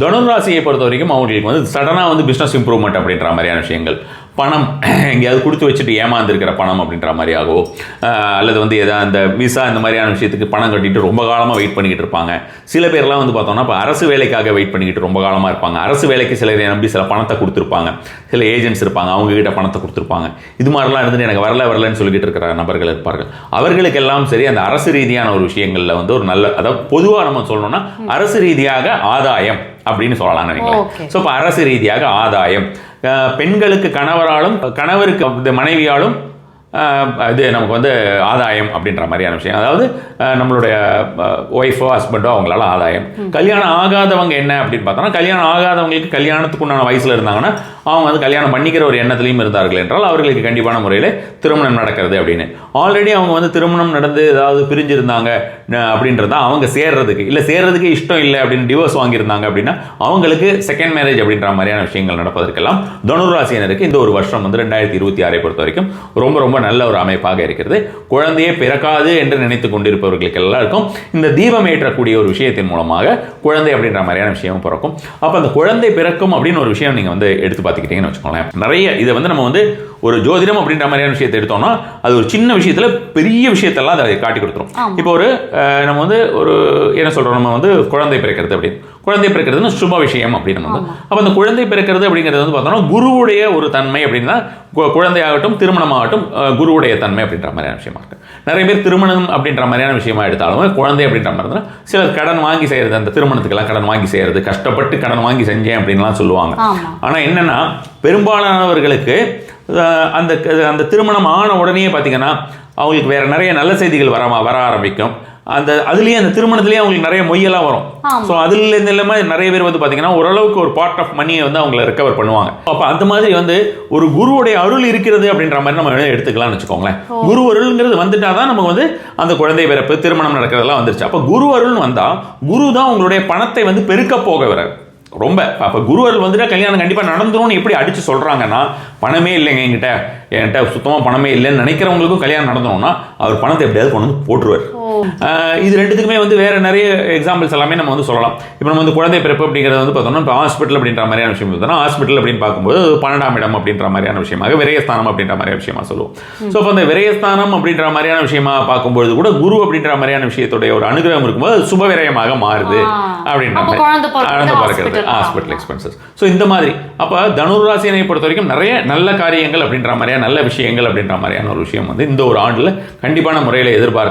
தனுராசியை பொறுத்த வரைக்கும் அவங்களுக்கு வந்து சடனாக வந்து பிஸ்னஸ் இம்ப்ரூவ்மெண்ட் அப்படின்ற மாதிரியான விஷயங்கள், பணம் எங்கேயாவது கொடுத்து வச்சுட்டு ஏமாந்துருக்கிற பணம் அப்படின்ற மாதிரியாகவோ, அல்லது வந்து எதாவது அந்த விசா இந்த மாதிரியான விஷயத்துக்கு பணம் கட்டிட்டு ரொம்ப காலமாக வெயிட் பண்ணிக்கிட்டு இருப்பாங்க. சில பேர்லாம் வந்து பார்த்தோம்னா இப்போ அரசு வேலைக்காக வெயிட் பண்ணிக்கிட்டு ரொம்ப காலமாக இருப்பாங்க. அரசு வேலைக்கு சிலரை நம்பி சில பணத்தை கொடுத்துருப்பாங்க, சில ஏஜென்ட்ஸ் இருப்பாங்க, அவங்ககிட்ட பணத்தை கொடுத்துருப்பாங்க. இது மாதிரிலாம் இருந்துட்டு எனக்கு வரலன்னு சொல்லிக்கிட்டு இருக்கிற நபர்கள் இருப்பார்கள். அவர்களுக்கெல்லாம் சரி அந்த அரசு ரீதியான ஒரு விஷயங்களில் வந்து ஒரு நல்ல, அதாவது பொதுவாக நம்ம சொல்லணும்னா அரசு ரீதியாக ஆதாயம் அப்படின்னு சொல்லலாம் நினைக்கிறேன். ஸோ இப்போ அரசு ரீதியாக ஆதாயம், பெண்களுக்கு கணவராலும் கணவருக்கு மனைவியாலும் இது நமக்கு வந்து ஆதாயம் அப்படின்ற மாதிரியான விஷயம். அதாவது நம்மளுடைய ஒய்ஃபோ ஹஸ்பண்டோ அவங்களால ஆதாயம். கல்யாணம் ஆகாதவங்க என்ன அப்படின்னு பார்த்தோம்னா, கல்யாணம் ஆகாதவங்களுக்கு கல்யாணத்துக்கு உண்டான வயசில் இருந்தாங்கன்னா அவங்க வந்து கல்யாணம் பண்ணிக்கிற ஒரு எண்ணத்துலையும் இருந்தார்கள் என்றால் அவர்களுக்கு கண்டிப்பான முறையில் திருமணம் நடக்கிறது அப்படின்னு. ஆல்ரெடி அவங்க வந்து திருமணம் நடந்து ஏதாவது பிரிஞ்சிருந்தாங்க அப்படின்றத அவங்க சேர்றதுக்கு இஷ்டம் இல்லை அப்படின்னு டிவோர்ஸ் வாங்கியிருந்தாங்க அப்படின்னா அவங்களுக்கு செகண்ட் மேரேஜ் அப்படின்ற மாதிரியான விஷயங்கள் நடப்பதற்கெல்லாம் தனுராசியினருக்கு இந்த ஒரு வருஷம் வந்து 2026 பொறுத்த வரைக்கும் ரொம்ப ரொம்ப நல்ல ஒரு அமைப்பாக இருக்கிறது. குழந்தையே பிறக்காது என்று நினைத்து கொண்டிருப்பவர்களுக்கு எல்லாருக்கும் இந்த தீபம் ஏற்றக்கூடிய ஒரு விஷயத்தின் மூலமாக குழந்தை அப்படின்ற மாதிரியான விஷயம் பிறக்கும். அப்போ அந்த குழந்தை பிறக்கும் அப்படின்னு ஒரு விஷயம் நீங்கள் வந்து எடுத்து பார்த்துக்கிட்டீங்கன்னு வச்சுக்கோங்களேன். நிறைய இதை வந்து நம்ம வந்து ஒரு ஜோதிடம் அப்படின்ற மாதிரியான விஷயத்தை எடுத்தோம்னா அது ஒரு சின்ன விஷயத்தில் பெரிய விஷயத்தெல்லாம் அதை காட்டி கொடுத்துரும். இப்போ ஒரு நம்ம வந்து ஒரு என்ன சொல்கிறோம், நம்ம வந்து குழந்தை பிறக்கிறது அப்படின்னு, குழந்தை பிறக்கிறதுன்னு சுப விஷயம் அப்படின்னு நம்ம வந்து, அப்போ அந்த குழந்தை பிறக்கிறது அப்படிங்கிறது வந்து பார்த்தோம்னா குருவுடைய ஒரு தன்மை அப்படின்னா, குழந்தையாகட்டும் திருமணமாகட்டும் குருவுடைய தன்மை அப்படின்ற மாதிரியான விஷயமா இருக்கு. நிறைய பேர் திருமணம் அப்படின்ற மாதிரியான விஷயமா எடுத்தாலும் குழந்தை அப்படின்ற மாதிரி தான் சிலர் கடன் வாங்கி செய்கிறது, அந்த திருமணத்துக்கெல்லாம் கடன் வாங்கி செய்கிறது, கஷ்டப்பட்டு கடன் வாங்கி செஞ்சேன் அப்படின்லாம் சொல்லுவாங்க. ஆனால் என்னன்னா பெரும்பாலானவர்களுக்கு அந்த அந்த திருமணம் ஆன உடனே பார்த்தீங்கன்னா அவங்களுக்கு வேற நிறைய நல்ல செய்திகள் வர ஆரம்பிக்கும். அதுலேயே அந்த திருமணத்துலேயே அவங்களுக்கு நிறைய மொய்யெல்லாம் வரும். ஸோ அதுலேருந்து இல்லாமல் நிறைய பேர் வந்து பார்த்தீங்கன்னா ஓரளவுக்கு ஒரு பார்ட் ஆஃப் மணியை வந்து அவங்கள ரெக்கவர் பண்ணுவாங்க. அப்போ அந்த மாதிரி வந்து ஒரு குருவுடைய அருள் இருக்கிறது அப்படின்ற மாதிரி நம்ம எடுத்துக்கலாம்னு வச்சுக்கோங்களேன். குரு அருள்ங்கிறது வந்துட்டா தான் நமக்கு வந்து அந்த குழந்தை பிறப்பு திருமணம் நடக்கிறதெல்லாம் வந்துருச்சு. அப்போ குரு அருள்னு வந்தால் குரு தான் உங்களுடைய பணத்தை வந்து பெருக்க போக வர ரொம்ப. அப்போ குரு அருள் வந்துட்டா கல்யாணம் கண்டிப்பாக நடந்துரும்னு எப்படி அடித்து சொல்கிறாங்கன்னா, பணமே இல்லைங்க என்கிட்ட சுத்தமாக பணமே இல்லைன்னு நினைக்கிறவங்களுக்கும் கல்யாணம் நடந்தோம்னா அவர் பணத்தை எப்படியாவது கொண்டு வந்து போட்டுருவார். இது ரெண்டுத்துக்குமே வந்து வேற நிறைய எக்ஸாம்பிள்ஸ் எல்லாமே நம்ம வந்து சொல்லலாம். இப்போ நம்ம வந்து குழந்தை பிறப்பு அப்படிங்கிறது வந்து பார்த்தோம்னா இப்போ ஹாஸ்பிட்டல் அப்படின்ற மாதிரியான விஷயம் பார்த்தோம்னா, ஹாஸ்பிட்டல் அப்படின்னு பார்க்கும்போது 12ஆம் இடம் அப்படின்ற மாதிரியான விஷயமாக விரயஸ்தானம் அப்படின்ற மாதிரியான விஷயமா சொல்லுவோம். ஸோ இப்போ அந்த விரயஸ்தானம் அப்படின்ற மாதிரியான விஷயமா பார்க்கும்போது கூட குரு அப்படின்ற மாதிரியான விஷயத்துடைய ஒரு அனுகிரகம் இருக்கும்போது அது சுப விரயமாக மாறுது அப்படின்ற மாதிரி குழந்தை பிறக்கிறது ஹாஸ்பிட்டல் எக்ஸ்பென்சஸ். ஸோ இந்த மாதிரி அப்போ தனுராசியை பொறுத்த வரைக்கும் நிறைய நல்ல காரியங்கள் அப்படின்ற மாதிரியான நல்ல விஷயங்கள் அப்படின்ற மாதிரியான ஒரு விஷயம் வந்து இந்த ஒரு ஆண்டில் கண்டிப்பான முறையில் எதிர்பார்க்க